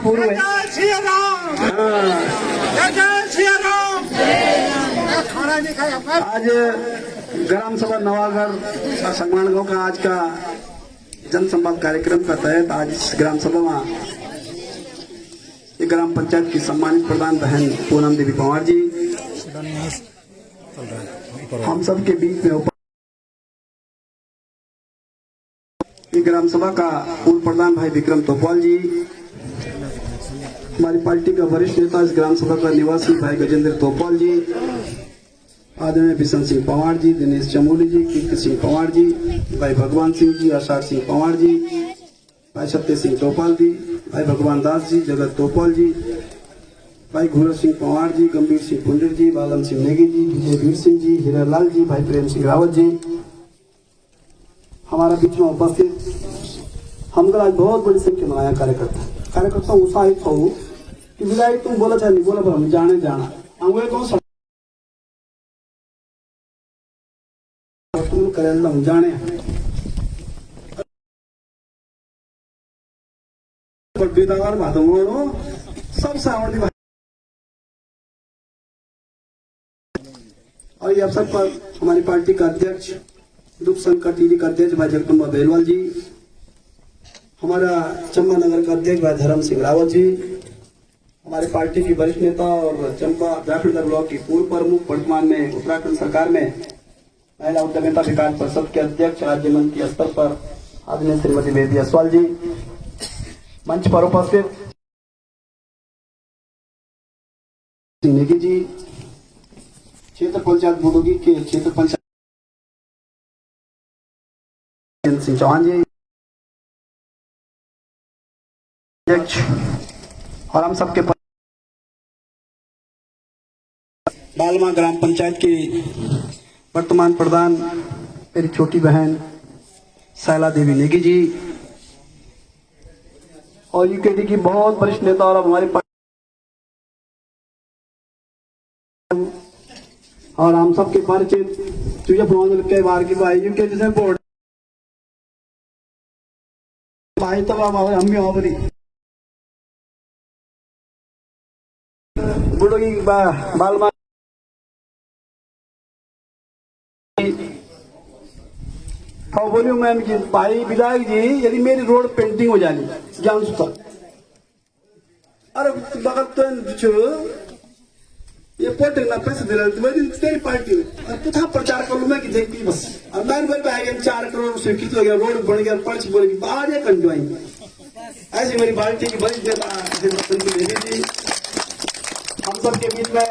पूर्व है। आज ग्राम सभा नवागढ़ संगवान गांव का आज का जनसंवाद कार्यक्रम का तहत आज इस ग्राम सभा में ग्राम पंचायत की सम्मानित प्रधान बहन पूनम देवी पंवार जी हम सब के बीच में ग्राम सभा का पूर्व प्रधान भाई विक्रम तोपवाल जी, हमारी पार्टी का वरिष्ठ नेता इस ग्राम सभा का निवासी भाई गजेंद्र तोपवाल जी, आदरणीय बिशन सिंह पंवार जी, दिनेश चमोली जी, कीर्ति सिंह पंवार जी, भाई भगवान सिंह जी, आषाढ़ सिंह पंवार जी, भाई सत्य सिंह तोपवाल जी, भाई भगवान दास जी, जगत तोपवाल जी, भाई घूरत सिंह पंवार जी, गंभीर सिंह पुंडर जी, बालन सिंह नेगी जी, विजय वीर सिंह जी, हीरालाल जी, भाई प्रेम सिंह रावत जी, हमारा बीच में उपस्थित हम आज बहुत बड़ी संख्या में आया कार्यकर्ता उत्साहित हो कि विधायक तुम बोला चाहे नहीं बोला पर हम जाने जाना हम तुम करेला हम जाने बेदार बात सबसे आवड़ी बात। और ये अवसर पर हमारी पार्टी का अध्यक्ष दुख संकट टीवी का अध्यक्ष भाई जगदम्बा बेलवाल जी, हमारा चंबा नगर का अध्यक्ष भाई धर्म सिंह रावत जी, हमारे पार्टी की वरिष्ठ नेता और चंबा जाफरीनगर ब्लॉक की पूर्व प्रमुख, वर्तमान में उत्तराखंड सरकार में महिला उद्यमिता विकास परिषद के अध्यक्ष, राज्य मंत्री स्तर पर आदरणीय श्रीमती बेदी असवाल जी, मंच पर उपस्थित नेगी जी, क्षेत्र पंचायत बुडोगी के क्षेत्र पंचायत सिंह चौहान जी अध्यक्ष, और हम सबके बालमा ग्राम पंचायत की वर्तमान प्रधान मेरी छोटी बहन शैला देवी नेगी जी, और यूकेडी की बहुत वरिष्ठ नेता और हमारे और हम सबके परिचित के बार की भाई यूकेडी से बोर्ड भाई तब हम भी हमारी बुडोगी बालमा हाँ बोलियो मैम जी, भाई विधायक जी यदि मेरी रोड पेंटिंग हो जानी ज्ञान सुतर अरे बगत ये पोटिंग ना पैसे दे रहे थे तेरी पार्टी में पुथा प्रचार कर लू मैं कि देखती बस अब मैंने बोल पाया 4 करोड़ से कितना गया रोड बन गया पर्च बोल गई आज ये कंजवाई ऐसी मेरी पार्टी की वरिष्ठ नेता जी, हम सबके बीच में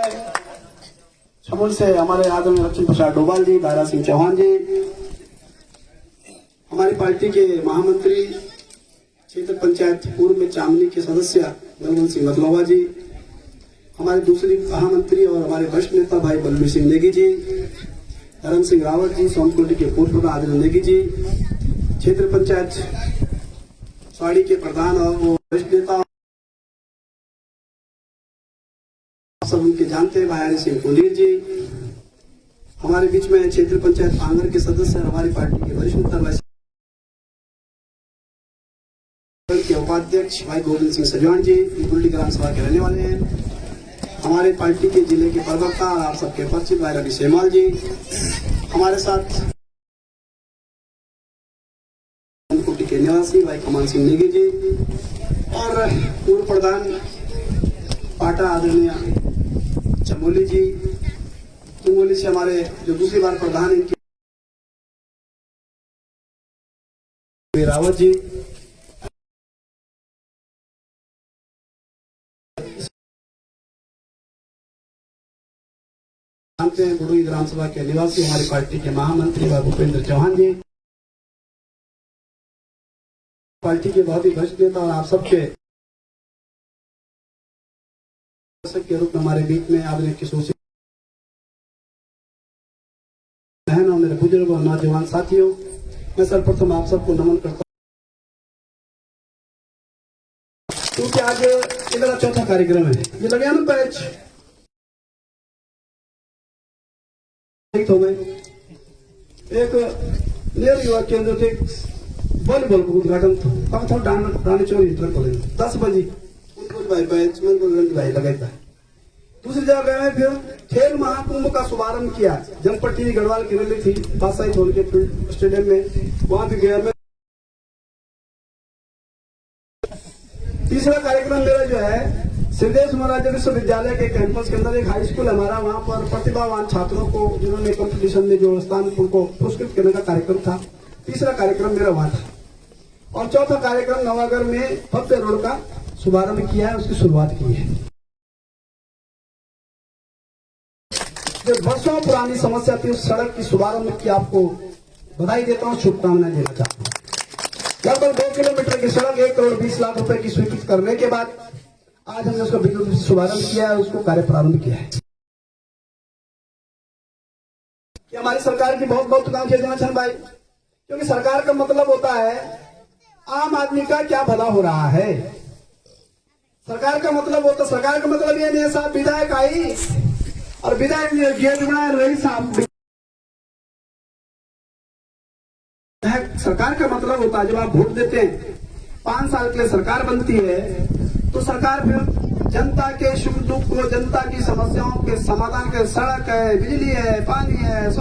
समूल से हमारे आदरणीय लक्ष्मण प्रसाद डोभाल जी, दारा सिंह चौहान जी, हमारी पार्टी के महामंत्री क्षेत्र पंचायत पूर्व में चामनी के सदस्य बलवंत सिंह मतलवा जी, हमारे दूसरी महामंत्री और हमारे वरिष्ठ नेता भाई बलबीर सिंह नेगी जी, धर्म सिंह रावत जी, सोमकुंडी के पूर्व प्रधान आदरणीय नेगी जी, क्षेत्र पंचायत स्वाड़ी के प्रधान और वरिष्ठ नेता सब उनके जानते हैं भाई हरि सिंह कुंडीर जी, हमारे बीच में क्षेत्र पंचायत आंगन के सदस्य हमारी पार्टी के वरिष्ठ नेता के उपाध्यक्ष भाई गोविंद सिंह सजवान जी गुल्डी ग्राम सभा के रहने वाले हैं, हमारे पार्टी के जिले के प्रवक्ता और आप सबके परिचित भाई रवि सेमाल जी, हमारे साथ कुटी के निवासी भाई कमान सिंह नेगी जी, और पूर्व प्रधान पाटा आदरणीय चमोली जी, चमोली से हमारे जो दूसरी बार प्रधान इनके रावत जी, जानते हैं बुडोगी ग्राम सभा के निवासी हमारी पार्टी के महामंत्री भाई भूपेंद्र चौहान जी, पार्टी के बहुत ही वरिष्ठ नेता और आप सबके के रूप में हमारे बीच में आदरणीय किशोर सिंह बहन और मेरे बुजुर्ग और नौजवान साथियों, मैं सर्वप्रथम आप सबको नमन करता हूँ क्योंकि आज ये मेरा चौथा कार्यक्रम है। ये लगे ना बैच हो गए एक नेहरू युवा केंद्र थे वॉलीबॉल का उद्घाटन था 10 बजे भाई बैट्समैन को रन भाई लगाता है। दूसरी जगह में फिर खेल महाकुंभ का शुभारंभ किया, जमपट्टी गढ़वाल की रैली थी बादशाही धोल के फील्ड स्टेडियम में, वहां भी गया मैं। तीसरा कार्यक्रम मेरा जो है सिद्धेश महाराज विश्वविद्यालय के कैंपस के अंदर एक हाई स्कूल हमारा, वहां पर प्रतिभावान छात्रों को जिन्होंने कंपटीशन में जो स्थान उनको पुरस्कृत करने का कार्यक्रम था। तीसरा कार्यक्रम मेरा वहां था। और चौथा कार्यक्रम नवागढ़ में भव्य रोड का शुभारंभ किया है, उसकी शुरुआत की है। जो वर्षों पुरानी समस्या थी उस सड़क की शुभारंभ की आपको बधाई देता हूँ, शुभकामनाएं देना चाहता हूँ। लगभग 2 किलोमीटर की सड़क 1 करोड़ 20 लाख रुपए की स्वीकृत करने के बाद आज हमने उसका विद्युत शुभारंभ किया है, उसको कार्य प्रारंभ किया है। ये हमारी सरकार की बहुत बहुत काम किया जनार्दन भाई, क्योंकि सरकार का मतलब होता है आम आदमी का क्या भला हो रहा है। सरकार का मतलब होता, सरकार का मतलब ये नहीं साहब विधायक आई और विधायक गेट बनाए रही साहब। सरकार का मतलब होता है जब आप वोट देते हैं 5 साल के लिए सरकार बनती है, तो सरकार फिर जनता के सुख दुख को, जनता की समस्याओं के समाधान के, सड़क है, बिजली है, पानी है,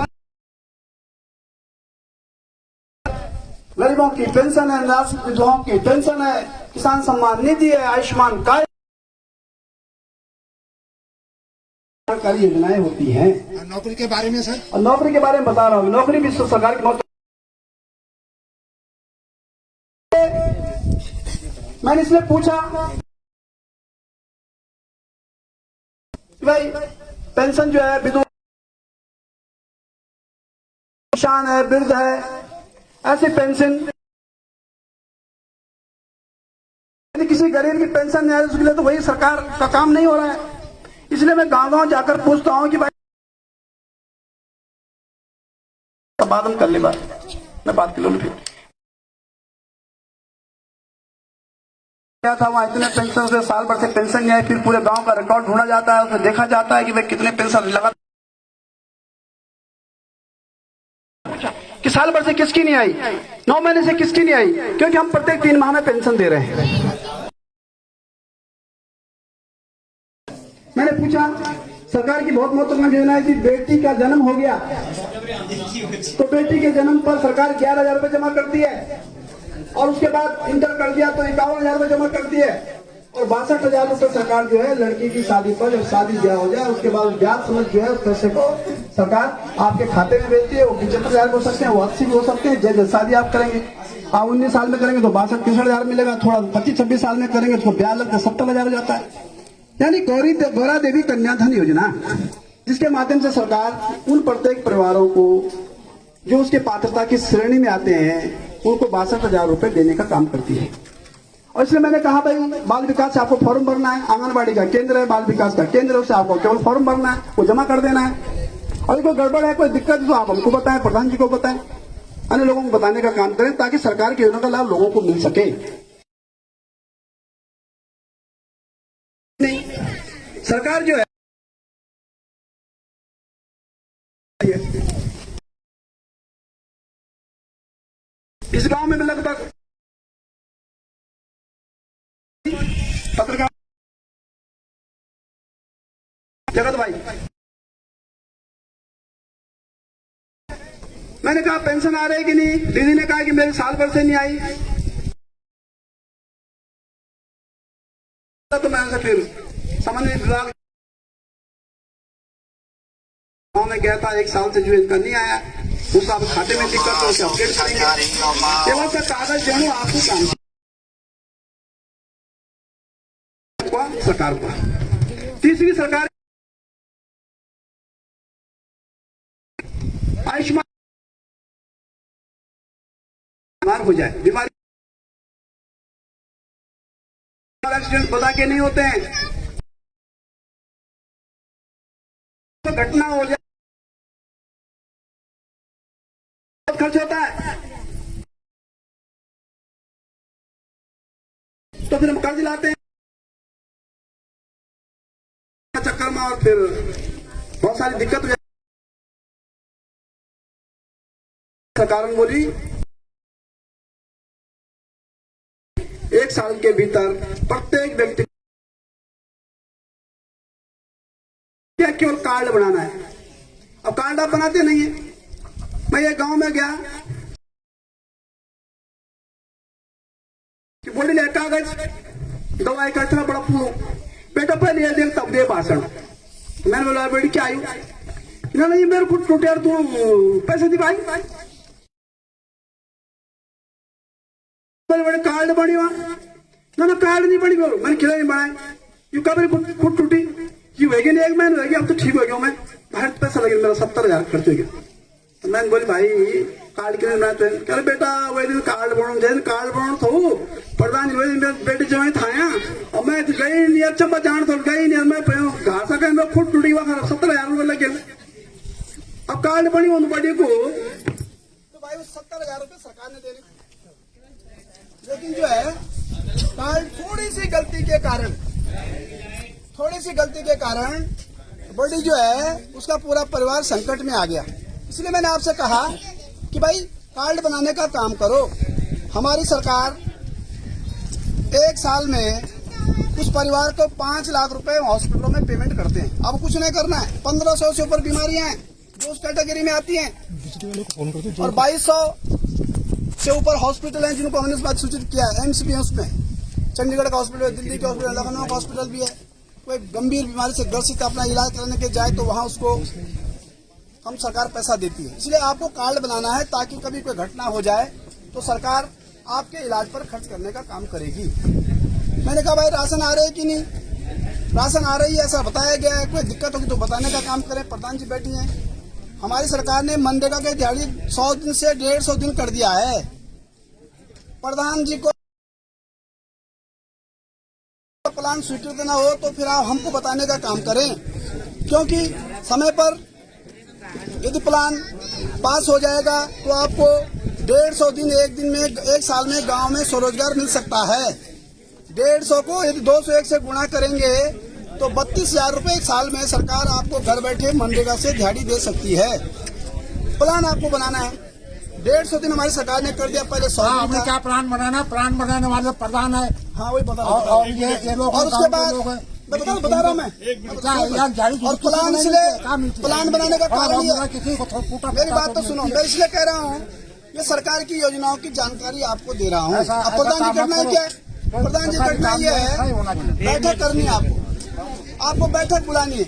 गरीबों की पेंशन है, विधवाओं की पेंशन है, किसान सम्मान निधि है, आयुष्मान कार्ड, सरकारी योजनाएं होती हैं। नौकरी के बारे में सर, और नौकरी के बारे में बता रहा हूँ, नौकरी भी सरकार की। मैंने इसलिए पूछा भाई पेंशन जो है विधवा किसान है, वृद्ध है, ऐसे पेंशन यदि किसी गरीब की पेंशन नहीं आ रही उसके लिए तो वही सरकार का काम नहीं हो रहा है। इसलिए मैं गांव-गांव जाकर पूछता हूं कि भाई बाद हम कर ले, बात मैं बात कर लूं। फिर क्या था वहां इतने पेंशन से साल भर से पेंशन नहीं है, फिर पूरे गांव का रिकॉर्ड ढूंढा जाता है, उसमें देखा जाता है कि भाई कितने पेंशन लगा कि साल भर से किसकी नहीं आई, 9 महीने से किसकी नहीं आई, क्योंकि हम प्रत्येक 3 माह में पेंशन दे रहे हैं। मैंने पूछा सरकार की बहुत महत्वपूर्ण योजना थी, बेटी का जन्म हो गया तो बेटी के जन्म पर सरकार 11,000 रुपए जमा करती है, और उसके बाद इंटर कर दिया तो 51,000 रुपए जमा करती है, और 62,000 रुपए सरकार जो है लड़की की शादी पर, जब शादी ब्याह हो जाए उसके बाद ब्याह समझ जो है उस पैसे को सरकार आपके खाते में भेजती है। वो 75,000 हो सकते हैं, वो 80 भी हो सकते हैं। जैसे शादी आप करेंगे, आप 19 साल में करेंगे तो 62-63,000 मिलेगा, थोड़ा 25-26 साल में करेंगे तो ब्याह लगता है 70,000 हो जाता है। यानी गौरा देवी कन्याधन योजना, जिसके माध्यम से सरकार उन प्रत्येक परिवारों को जो उसके पात्रता की श्रेणी में आते हैं उनको 62,000 रुपए देने का काम करती है। और इसलिए मैंने कहा भाई बाल विकास से आपको फॉर्म भरना है, आंगनबाड़ी का केंद्र है, बाल विकास का केंद्र है, उससे आपको केवल फॉर्म भरना है, वो जमा कर देना है। और कोई गड़बड़ है, कोई दिक्कत है तो आप हमको बताएं, प्रधान जी को बताएं, अन्य लोगों को बताने का काम करें ताकि सरकार की योजना का लाभ लोगों को मिल सके। नहीं, सरकार जो है इस गांव में लगभग पत्रकार जगत भाई, मैंने कहा पेंशन आ रही कि नहीं, दीदी ने कहा कि मेरे साल भर से नहीं आई, तो मैं उनसे फिर संबंधित विभाग गाँव में गया था, 1 साल से जो इनका नहीं आया, उसका अब खाते में दिक्कत तो उसे अपडेट करेंगे, केवल का कागज जरूर आपको काम सरकार को। तीसरी सरकार आयुष्मान हो जाए, बीमारी एक्सीडेंट बता के नहीं होते हैं, तो घटना हो जाए बहुत खर्च होता है, तो फिर हम कर्ज लाते हैं चक्कर में, और फिर बहुत सारी दिक्कत हो जाती। सरकार बोली 1 साल के भीतर प्रत्येक व्यक्ति केवल कार्ड बनाना है। अब कार्ड आप बनाते नहीं है। मैं ये गांव में गया कि बोली ले कागज दवाई का इतना बड़ा पूरा बेटा पहले ये देख तब दे भाषण। मैंने बोला बेटी क्या आई नहीं मेरे को टूटे यार तू पैसे दी भाई बड़े कार्ड बनी वहां ना कार्ड नहीं बनी मैंने खिला नहीं बनाए यू कब फुट टूटी यू हो गई नहीं एक महीने हो गया अब तो ठीक हो गया मैं बाहर पैसा लगे मेरा 70,000 खर्च हो गया। तो मैंने बोली भाई कार्ड के लिए बनाए थे कह बेटा वही दिन कार्ड बनाओ कार्ड बनाओ तो प्रधान जी वही दिन बेटे जो था और मैं गई नहीं अच्छा जान तो गई नहीं मैं घासा का फुट टूटी हुआ 70,000 रुपये लगे। अब कार्ड बनी वो बड़ी को तो भाई 70,000 रुपये सरकार ने दे दी लेकिन जो है कार्ड थोड़ी सी गलती के कारण बड़ी जो है उसका पूरा परिवार संकट में आ गया। इसलिए मैंने आपसे कहा कि भाई कार्ड बनाने का काम करो। हमारी सरकार एक साल में उस परिवार को 5 लाख रुपए हॉस्पिटलों में पेमेंट करते हैं। अब कुछ नहीं करना है। 1500 से ऊपर बीमारियां हैं जो उस कैटेगरी में आती हैं और 2200 से ऊपर हॉस्पिटल हैं जिनको हमने इस बात सूचित किया है। एम्स भी है उसमें, चंडीगढ़ का हॉस्पिटल, दिल्ली के हॉस्पिटल, लखनऊ का हॉस्पिटल भी है। कोई गंभीर बीमारी से ग्रसित अपना इलाज कराने के जाए तो वहां उसको हम सरकार पैसा देती है। इसलिए आपको कार्ड बनाना है ताकि कभी कोई घटना हो जाए तो सरकार आपके इलाज पर खर्च करने का काम करेगी। मैंने कहा भाई राशन आ रहे है कि नहीं, राशन आ रही है ऐसा बताया गया है, कोई दिक्कत होगी तो बताने का काम करें। प्रधान जी बैठी हैं, हमारी सरकार ने मनरेगा के दिहाड़ी 100 दिन से 150 दिन कर दिया है। प्रधान जी को प्लान स्वीकृत न हो तो फिर आप हमको बताने का काम करें, क्योंकि समय पर यदि प्लान पास हो जाएगा तो आपको 150 दिन एक साल में गांव में स्वरोजगार मिल सकता है। 150 को यदि 201 से गुणा करेंगे तो 32,000 रुपए एक साल में सरकार आपको घर बैठे मनरेगा से दिहाड़ी दे सकती है। प्लान आपको बनाना है। 150 दिन हमारी सरकार ने कर दिया। पहले 100 दिन क्या प्लान बनाने वाले प्रधान है। हाँ वही बता और ये लोग और उसके बाद बता रहा हूँ मैं और प्लान बनाने का कारण मेरी बात तो सुनो। मैं इसलिए कह रहा हूँ ये सरकार की योजनाओं की जानकारी आपको दे रहा हूँ। अब प्रधान जी करना है क्या है? प्रधान जी करना ये है बैठक करनी है। आपको बैठक बुलानी है।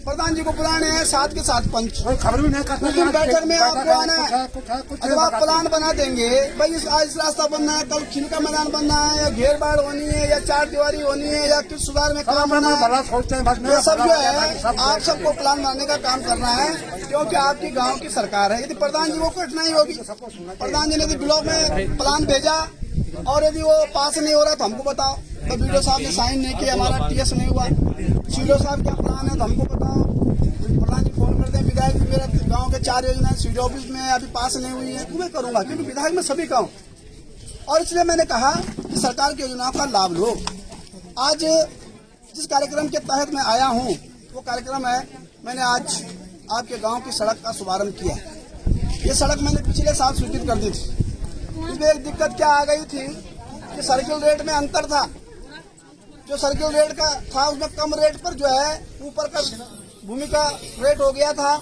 प्रधान जी को बुलाने हैं, साथ के साथ पंच। खबर भी नहीं करते लेकिन बैठक में आपको आना है। जब आप प्लान बना देंगे भाई आज रास्ता बनना है, कल खिल का मैदान बनना है, या घेर बाढ़ होनी है, या 4 दीवारी होनी है, या किस सुधार में काम करना है, ये सब जो है आप सबको प्लान बनाने का काम करना है, क्योंकि आपकी गाँव की सरकार है। यदि प्रधान जी को कठिनाई होगी, प्रधान जी ने यदि ब्लॉक में प्लान भेजा और यदि वो पास नहीं हो रहा तो हमको बताओ। तो बीडीओ साहब ने साइन नहीं किया, हमारा टीएस नहीं हुआ, सीडीओ साहब क्या प्लान है तो हमको बताओ। प्रधान जी फोन करते हैं विधायक जी मेरे गांव के 4 योजनाएं सीडीओ ऑफिस में अभी पास नहीं हुई है, तुम्हें करूंगा क्योंकि विधायक में सभी का हूं। और इसलिए मैंने कहा कि सरकार की योजनाओं का लाभ लो। आज जिस कार्यक्रम के तहत मैं आया हूँ वो कार्यक्रम है, मैंने आज आपके गाँव की सड़क का शुभारम्भ किया। ये सड़क मैंने पिछले साल स्वीकृत कर दी थी। इसमें एक दिक्कत क्या आ गई थी कि सर्किल रेट में अंतर था। जो सर्किल रेट का था उसमें कम रेट पर जो है ऊपर का भूमि का रेट हो गया था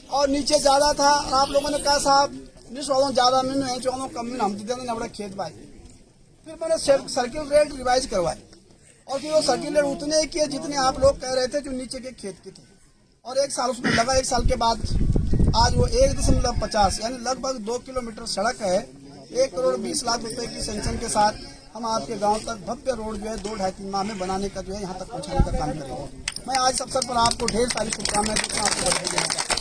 और नीचे ज्यादा था। और आप लोगों ने कहा साहब जिस वालों ज्यादा मीन है चौदह कम मीन हम देने बड़े खेत भाई। फिर मैंने सर्किल रेट रिवाइज करवाए और फिर वो सर्किल रेट उतने ही किए जितने आप लोग कह रहे थे जो नीचे के खेत के थे। और 1 साल उसमें लगा। 1 साल के बाद आज वो 1.50 यानी लगभग 2 किलोमीटर सड़क है। 1 करोड़ 20 लाख रुपए की सेंक्शन के साथ हम आपके गांव तक भव्य रोड जो है 2-2.5-3 माह में बनाने का जो है यहाँ तक पहुँचाने का काम करेंगे। मैं आज इस अवसर पर आपको ढेर सारी शुभकामनाएं देता हूँ, आपको बधाई देना चाहता हूँ।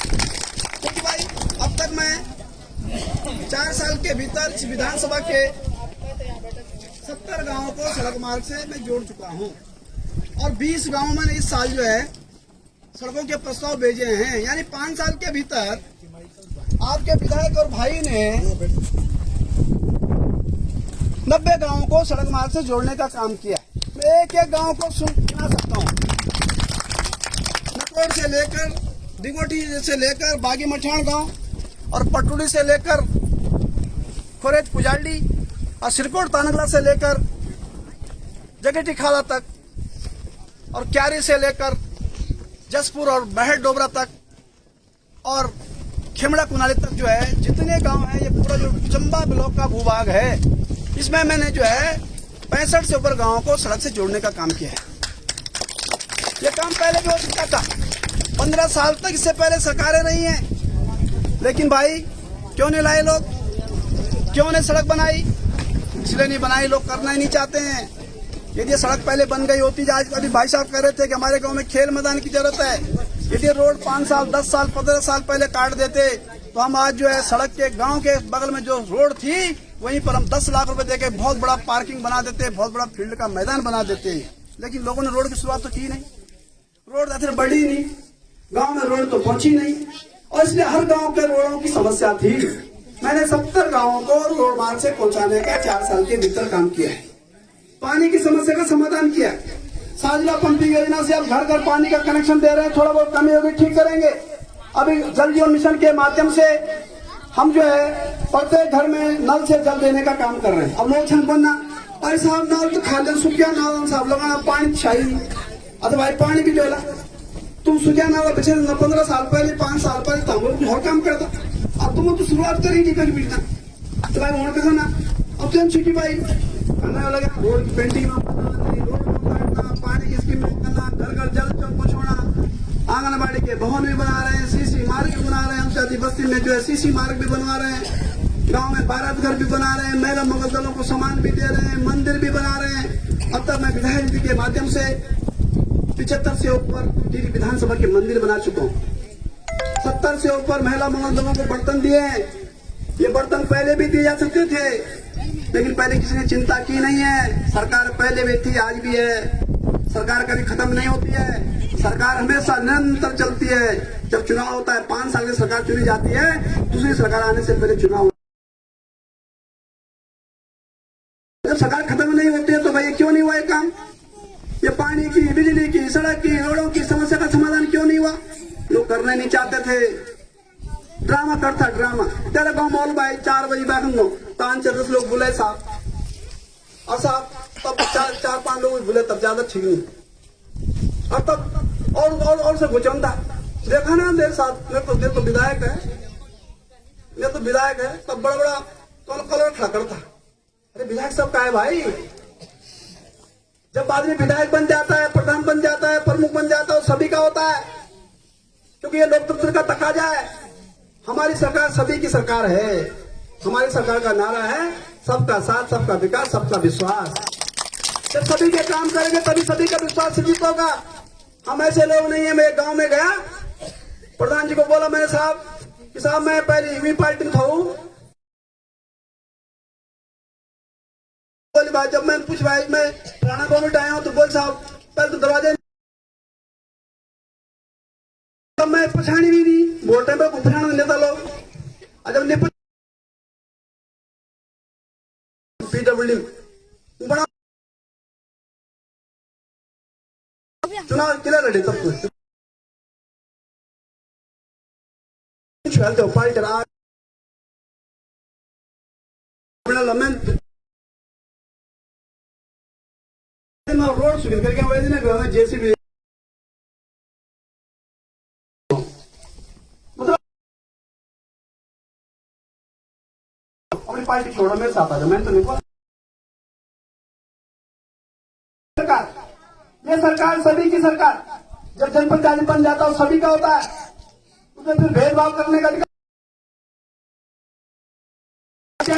क्योंकि भाई अब तक मैं 4 साल के भीतर विधानसभा के 70 गाँवों को सड़क मार्ग से मैं जोड़ चुका हूँ और 20 गाँवों में इस साल जो है सड़कों के प्रस्ताव भेजे हैं। यानी 5 साल के भीतर आपके विधायक और भाई ने 90 गांवों को सड़क मार्ग से जोड़ने का काम किया। मैं एक गांव को सुना सकता हूँ। नकोड़ से लेकर दिगोटी से लेकर बागी मठान गांव और पटुड़ी से लेकर खोरेज पुजाली और सिरकोट तानगला से लेकर जगेटी खाला तक और क्यारी से लेकर जसपुर और बहट डोबरा तक और खेमड़ा कुनाली तक जो है जितने गांव हैं, ये पूरा जो चंबा ब्लॉक का भूभाग है, इसमें मैंने जो है 65 से ऊपर गांवों को सड़क से जोड़ने का काम किया है। ये काम पहले भी हो चुका था, 15 साल तक इससे पहले सरकारें नहीं है, लेकिन भाई क्यों नहीं लाए लोग, क्यों नहीं सड़क बनाई? इसलिए नहीं बनाई, लोग करना ही नहीं चाहते हैं। यदि ये सड़क पहले बन गई होती, आज अभी भाई साहब कह रहे थे कि हमारे गांव में खेल मैदान की जरूरत है, यदि रोड 5 साल 10 साल 15 साल पहले काट देते तो हम आज जो है सड़क के गांव के बगल में जो रोड थी वहीं पर हम 10 लाख रुपए देके बहुत बड़ा पार्किंग बना देते, बहुत बड़ा फील्ड का मैदान बना देते। लेकिन लोगों ने रोड की शुरुआत तो की नहीं, रोड ऐसे बढ़ी नहीं, गांव में रोड तो पहुंची नहीं, और इसलिए हर गांव के रोडों की समस्या थी। मैंने 70 गांवों को रोड मार्ग से पहुंचाने का 4 साल के भीतर काम किया है। पानी की समस्या का समाधान किया, साझला पंपिंग योजना से अब घर घर पानी का कनेक्शन दे रहे हैं, थोड़ा बहुत कमी होगी ठीक करेंगे। अभी जल जीवन मिशन के माध्यम से हम जो है प्रत्येक घर में नल से जल देने का काम कर रहे हैं। अब लोग बनना अरे साहब नल तो खाली सुखिया नल साहब लगाना पानी चाहिए, अरे भाई पानी भी देला तुम सुखिया नल पिछले 15 साल पहले 5 साल पहले तो हम कुछ और काम करता, अब तुम तो शुरुआत करी नहीं कभी मिलता तो भाई वहां पे ना अब तुम छुट्टी भाई करने लगा रोड की पेंटिंग पानी की स्कीम करना, घर घर जल चौक पहुंचाना, आंगनबाड़ी के भवन भी बना रहे हैं, सीसी मार्ग भी बना रहे हैं, हमशादी बस्ती में जो है सीसी मार्ग भी बनवा रहे हैं, गांव में बारात घर भी बना रहे हैं, महिला मंगल दलों को सामान भी दे रहे हैं, मंदिर भी बना रहे हैं। अब तक मैं विधायक जी के माध्यम से 75 से ऊपर टीडी विधानसभा के मंदिर बना चुका हूँ, 70 से ऊपर महिला मंगल दलों को बर्तन दिए हैं। ये बर्तन पहले भी दिए जा सकते थे, लेकिन पहले किसी ने चिंता की नहीं है। सरकार पहले भी थी, आज भी है, सरकार कभी खत्म नहीं होती है, सरकार हमेशा निरंतर चलती है। जब चुनाव होता है 5 साल की सरकार चुनी जाती है, दूसरी सरकार आने से पहले चुनाव, जब सरकार खत्म नहीं होती है तो भाई क्यों नहीं हुआ ये काम? ये पानी की, बिजली की, सड़क की, रोडों की समस्या का समाधान क्यों नहीं हुआ? लोग करना नहीं चाहते थे, ड्रामा करता ड्रामा। तेरा गाँव मॉल भाई 4 बजे बैठूंगा 5-10 लोग बुलाए साहब, और साहब तब 4-5 लोग बुले तब ज्यादा ठीक नहीं, और तब और से गुचंदा देखा ना देर साथ मेरे तो विधायक है, ये तो विधायक है, तब बड़ा बड़ा कलर खड़ा करता। अरे विधायक सब का है भाई? जब आदमी विधायक बन जाता है, प्रधान बन जाता है, प्रमुख बन जाता है, सभी का होता है, क्योंकि ये लोकतंत्र का तकाजा है। हमारी सरकार सभी की सरकार है, हमारी सरकार का नारा है सबका साथ, सबका विकास, सबका विश्वास। जब सभी के काम करेंगे तभी सभी का विश्वास सिद्धित होगा। हम ऐसे लोग नहीं है। मैं गांव में गया, प्रधान जी को बोला मैंने साहब कि साहब मैं पहले यूवी पार्टी में था, बोली बात जब मैंने पूछ भाई मैं पुराना गवर्नमेंट आया हूं तो बोल साहब पहले तो दरवाजे तब मैं पछाड़ी भी नहीं वोट टाइम पर पछाड़ नेता लोग, जब ने पीडब्ल्यू बड़ा चुनाव क्लियर लड़े तब कुछ खेलते हो पार्टी करा रोड सुविधा करके वैसे ना जेसीबी मतलब अपनी पार्टी छोड़ो मेरे साथ आ जाओ, मैंने तो नहीं बोला। सरकार, ये सरकार सभी की सरकार, जब जनप्रतिनिधि बन जाता है सभी का होता है, उसमें फिर भेदभाव करने का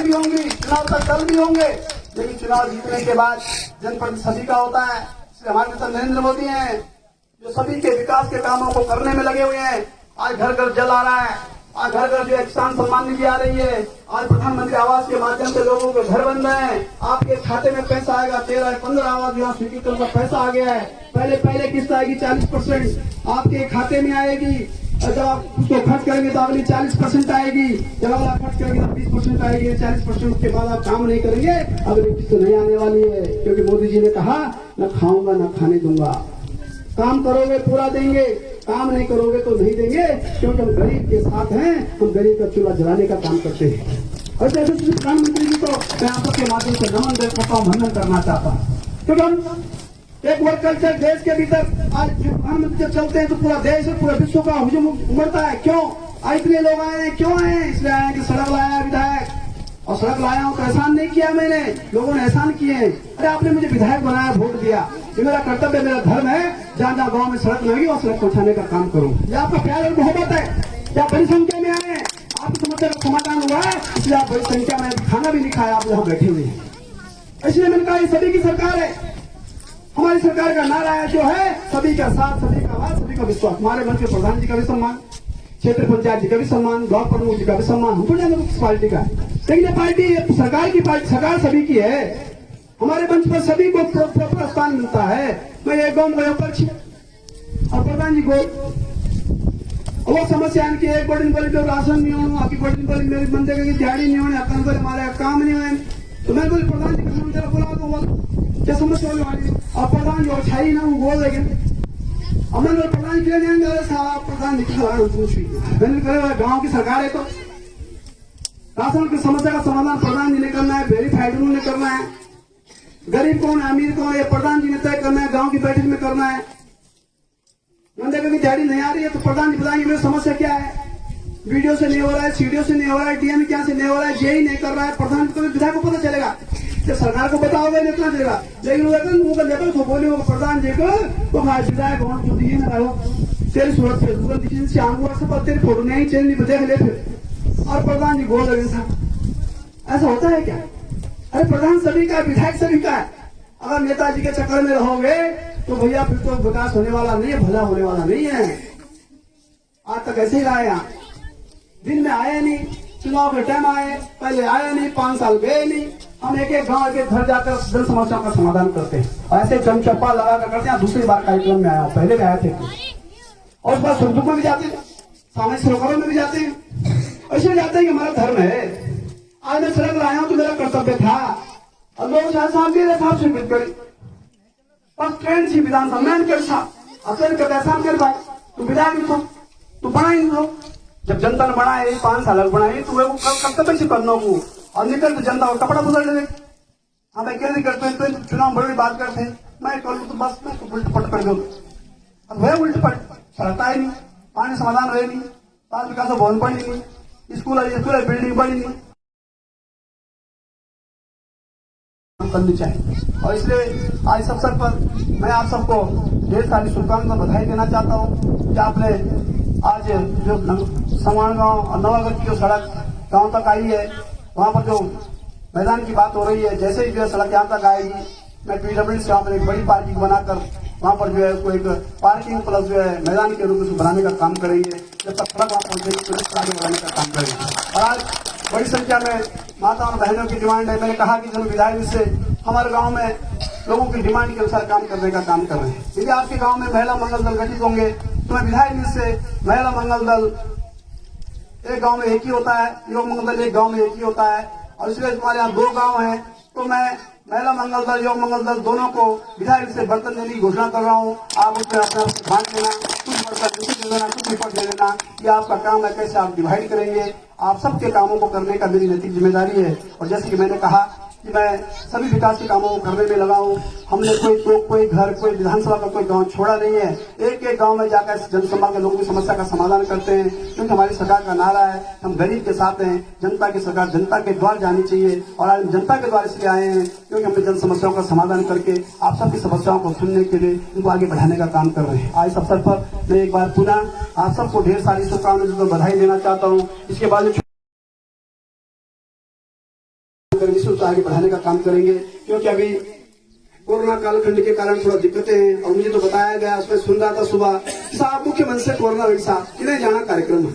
भी होंगी, चुनाव तक दल भी होंगे, लेकिन चुनाव जीतने के बाद जनप्रतिनिधि सभी का होता है। इसलिए हमारे नेता नरेंद्र मोदी हैं जो सभी के विकास के कामों को करने में लगे हुए हैं। आज घर घर जल आ रहा है, आज घर घर जो किसान सम्मान निधि आ रही है, आज प्रधानमंत्री आवास के माध्यम से लोगों के घर बन रहे हैं, आपके खाते में पैसा आएगा, 13-15 आवास योजना स्वीकृत का पैसा आ गया है। पहले किस्त आएगी 40% आपके खाते में आएगी, और जब आप उसको खर्च करेंगे तो अगली 40% आएगी, जब अगला खर्च करेंगे तो 20% आएगी, 40% के बाद आप काम नहीं करेंगे, अगली किस्त नहीं आने वाली है। क्योंकि मोदी जी ने कहा न खाऊंगा न खाने दूंगा, काम करोगे पूरा देंगे, काम नहीं करोगे तो नहीं देंगे, क्योंकि हम गरीब के साथ हैं, हम गरीब का चूल्हा जलाने का काम करते हैं। और जैसे प्रधानमंत्री जी को मैं आप के माध्यम से नमन करता हूँ, वंदन करना चाहता हूँ, क्योंकि हम एक वर्ल्ड कल्चर देश के भीतर आज प्रधानमंत्री जब चलते हैं तो पूरा देश और पूरा विश्व का हुजूम उमड़ता है। क्यों आज इतने लोग आए हैं, क्यों आए हैं? इसलिए आए हैं कि सड़क लाया विधायक, और सड़क लाया हूं तो एहसान नहीं किया मैंने, लोगों ने एहसान किए हैं। अरे आपने मुझे विधायक बनाया, वोट दिया, ये मेरा कर्तव्य, मेरा धर्म है, जहां जहां गांव में सड़क लगी और सड़क पहुंचाने का काम करूं। ये आपका प्यार और मोहब्बत है। क्या बड़ी संख्या में आए हैं, आपकी समस्या का समाधान हुआ है, इसलिए आप बड़ी संख्या में खाना भी नहीं खाया, आप यहाँ बैठे हुए हैं। इसलिए मैंने कहा ये सभी की सरकार है। हमारी सरकार का नारा है जो है सभी का साथ, सभी का आवाज, सभी का विश्वास। हमारे मंच में प्रधान जी का भी सम्मान, क्षेत्र पंचायत जी का भी सम्मान, ब्लॉक प्रमुख जी का भी सम्मान। हमको जाना किस पार्टी का है, लेकिन ये पार्टी सरकार की पार्टी, सरकार सभी की है। हमारे मंच पर सभी को प्रॉपर स्थान मिलता है। मैं एक गाँव गया पक्ष और प्रधान जी को वो समस्या है कि एक बड़ी बोली तो राशन नहीं होना, आपकी बड़ी बोली मेरे बंदे की दिहाड़ी नहीं होने, अपन बोले हमारे काम नहीं हुए। तो मैं बोले प्रधान जी को जरा बुला दूंगा, क्या समस्या होने वाली। और प्रधान जी अच्छा ही ना वो बोल देंगे, और मैंने प्रधान के लिए जाएंगे साहब, प्रधान जी मैंने कहा गाँव की सरकार है तो राशन की समस्या का समाधान प्रधान जी ने करना है, वेरीफाइड उन्होंने करना है। गरीब कौन है, अमीर कौन है, प्रधान जी ने तय करना है, गाँव की बैठक में करना है। बंदे की दिहाड़ी नहीं आ रही है तो प्रधान जी बताएंगे मेरी समस्या क्या है। वीडियो से नहीं हो रहा है, सीडीओ से नहीं हो रहा है, डीएम क्या से नहीं हो रहा है, जेई नहीं कर रहा है, प्रधान जी को विधायक को पता चलेगा। जब सरकार को बताओगे नहीं इतना चलेगा, लेकिन वो बोले प्रधान जी को तो भाई विधायक तो दिए ना रहो, तेरी सूरत फेसबुक से आंगू पर तेरी फोटो नहीं चेंज नहीं देख ले फिर, और प्रधान जी बोल रहे साहब ऐसा होता है क्या? अरे प्रधान सभी का, विधायक सभी का है। अगर नेताजी के चक्कर में रहोगे तो भैया फिर तो विकास होने वाला नहीं है, भला होने वाला नहीं है। आज तक ऐसे ही रहा यहाँ, दिन में आए नहीं, चुनाव के टाइम आए, पहले आए नहीं, 5 साल गए नहीं। हम एक एक गांव के घर जाकर जन समस्याओं का समाधान करते हैं, ऐसे चमचप्पा लगा कर करते हैं। दूसरी बार कार्यक्रम में आया, पहले भी आए थे और उस बार सुरदुख में भी जाते हैं, सामाजिक सरोकारों में भी जाते हैं। ऐसे जाते हैं कि हमारा धर्म है। आज मैं सड़क लाया हूं तो मेरा कर्तव्य था, और लोग साहब स्वीकृत करें बस ट्रेन थी विधानसभा में कर साहब असल कर एहसान कर भाई तू विधायक तो तू बनाई नहीं हो। जब जनता ने बनाए 5 साल बनाई तो वो कर्तव्य से करना हो, और निकल तो जनता को कपड़ा बदल ले। हाँ भाई क्या नहीं करते तो चुनाव बड़ी बात करते हैं, मैं कर लू तो बस मैं तो उल्ट पट कर दो, अब वह उल्ट पट सड़ता ही नहीं, पानी समाधान रहे नहीं, पास विकास भवन बनी नहीं, स्कूल बिल्डिंग बनी नहीं करनी चाहिए। और इसलिए आज इस अवसर पर मैं आप सबको ढेर सारी शुभकामनाएं बधाई देना चाहता हूँ कि आपने आज जो समान गांव और नवागढ़ की जो सड़क गांव तक आई है, वहां पर जो मैदान की बात हो रही है, जैसे ही जो है सड़क यहाँ तक आएगी मैं पीडब्ल्यूडी से वहां पर एक बड़ी पार्किंग बनाकर वहां पर जो है कोई एक पार्किंग प्लस जो है मैदान के रूप में बनाने का काम करेंगे। जब तक सड़क वहां पहुंचेगी तो आगे बढ़ाने का काम करेंगे। और आज बड़ी संख्या में माता और बहनों की डिमांड है। मैंने कहा कि जब विधायक से हमारे गांव में लोगों की डिमांड के अनुसार काम करने का काम कर रहे हैं। यदि आपके गांव में महिला मंगल दल गठित होंगे तो मैं विधायक से महिला मंगल दल एक गांव में एक ही होता है, युवक मंगल दल एक गांव में एक ही होता है, और इसलिए हमारे यहाँ 2 गांव हैं तो मैं महिला मंगल दल युवक मंगल दल दोनों को विधायक से बर्तन देने की घोषणा कर रहा हूँ। आप उसमें अपना बांट देना, कुछ बर्तन दे देना, कुछ रिपोर्ट दे देना, ये आपका काम है, कैसे आप डिवाइड करेंगे। आप सबके कामों को करने का मेरी नैतिक जिम्मेदारी है। और जैसे कि मैंने कहा कि मैं सभी विकास के कामों को करने में लगा हूँ। हमने कोई घर, कोई विधानसभा का कोई गांव छोड़ा नहीं है। एक एक गांव में जाकर जनसभा के लोगों की समस्या का समाधान करते हैं, क्योंकि हमारी सरकार का नारा है हम गरीब के साथ हैं, जनता की सरकार जनता के द्वार जानी चाहिए। और आज जनता के द्वार इसलिए आए हैं क्योंकि हमने जन समस्याओं का समाधान करके आप सबकी समस्याओं को सुनने के लिए उनको आगे बढ़ाने का काम कर रहे हैं। आज इस अवसर पर मैं एक बार पुनः आप सबको ढेर सारी शुभकामनाएं बधाई देना चाहता हूँ। इसके बाद आगे बढ़ाने का काम करेंगे, क्योंकि अभी कोरोना कालखंड के कारण थोड़ा दिक्कतें हैं। और मुझे तो बताया गया, उसमें सुन रहा था सुबह साहब मुख्यमंत्री से कोरोना वैक्सीन साहब इन्हें जाना कार्यक्रम है।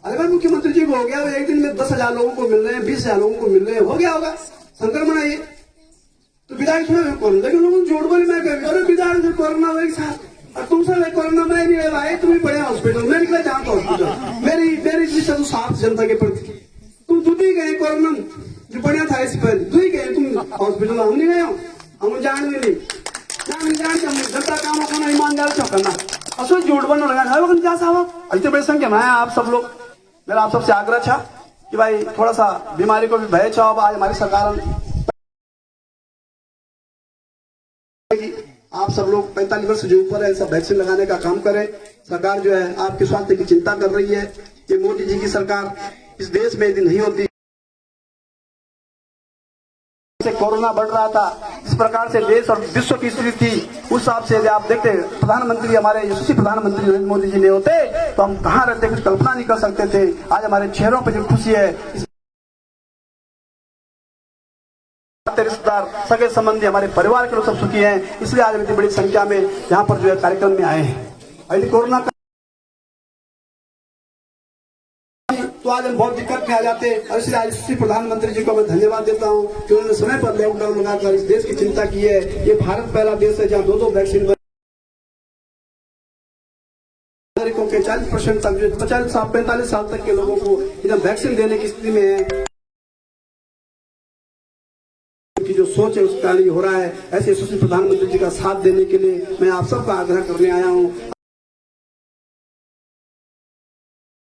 अरे भाई मुख्यमंत्री जी को हो गया, एक दिन में 10,000 लोगों को मिल रहे हैं, 20,000 लोगों को मिल रहे हैं, हो गया होगा संक्रमण है ये तो विधायक थोड़ा कोरोना, लेकिन लोगों जोड़ बोली मैं कह अरे विधायक से कोरोना वैक्सीन और तुमसे कोरोना मैं नहीं भाई, तुम ही पड़े हॉस्पिटल, मैं निकला जहाँ का हॉस्पिटल मेरी तो साफ जनता के प्रति तुम खुद ही गए कोरोना जो बढ़िया था इस पर तू ही गए तुम हॉस्पिटल, हम नहीं गए, हम जान भी नहीं जनता काम अपना ईमानदार से करना असो झूठ बनने लगा है क्या साहब। इतने बड़ी संख्या में आप सब लोग, मेरा आप सबसे आग्रह था कि भाई थोड़ा सा बीमारी को भी भय छो। आज हमारी सरकार आप सब लोग 45 वर्ष जो ऊपर है सब वैक्सीन लगाने का काम करें। सरकार जो है आपके स्वास्थ्य की चिंता कर रही है। ये मोदी जी की सरकार इस देश में यदि नहीं होती, से कोरोना बढ़ रहा था, इस प्रकार से देश और विश्व की स्थिति थी, उस हिसाब से यदि आप देखते प्रधानमंत्री हमारे यशस्वी प्रधानमंत्री नरेंद्र मोदी जी नहीं होते तो हम कहाँ रहते, कुछ कल्पना नहीं कर सकते थे। आज हमारे चेहरों पर जो खुशी है, रिश्तेदार सगे संबंधी हमारे परिवार के लोग सब सुखी हैं, इसलिए आज इतनी बड़ी संख्या में यहाँ पर जो है कार्यक्रम में आए हैं। यदि कोरोना का तो आज हम बहुत दिक्कत में आ जाते, और इसलिए आज यशस्वी प्रधानमंत्री जी को मैं धन्यवाद देता हूँ कि उन्होंने समय पर लॉकडाउन लगाकर इस देश की चिंता की है। ये भारत पहला देश है जहाँ 2 वैक्सीन नागरिकों के 40% तक जो 45 साल तक के लोगों को एकदम वैक्सीन देने की स्थिति में है। की जो सोच है उस कारण ये हो रहा है। ऐसे यशस्वी प्रधानमंत्री जी का साथ देने के लिए मैं आप सबका आग्रह करने आया हूँ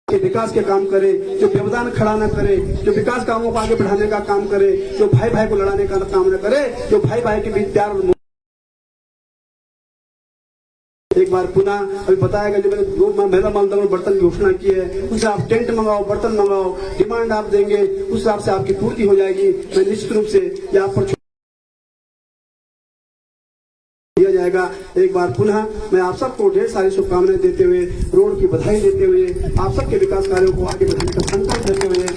कि विकास के काम करे, जो व्यवधान खड़ा न करे, जो विकास कामों को आगे बढ़ाने का काम करे, जो भाई भाई को लड़ाने का काम न करे, जो भाई भाई के बीच प्यार। एक बार पुनः अभी बताया गया, जो मैंने 2 महिला मानदंड बर्तन की घोषणा की है, उससे आप टेंट मंगाओ, बर्तन मंगाओ, डिमांड आप देंगे, उस हिसाब से आपकी पूर्ति हो जाएगी। मैं निश्चित रूप से यहाँ पर दिया जाएगा। एक बार पुनः मैं आप सबको ढेर सारी शुभकामनाएं देते हुए, रोड की बधाई देते हुए, आप सबके विकास कार्यों को आगे बढ़ाने का संकल्प देते हुए,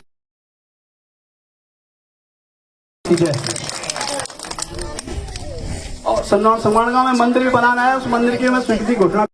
ठीक है। और सम्मान गांव में मंदिर भी बनाना है, उस मंदिर की मैं स्वीकृति घोषणा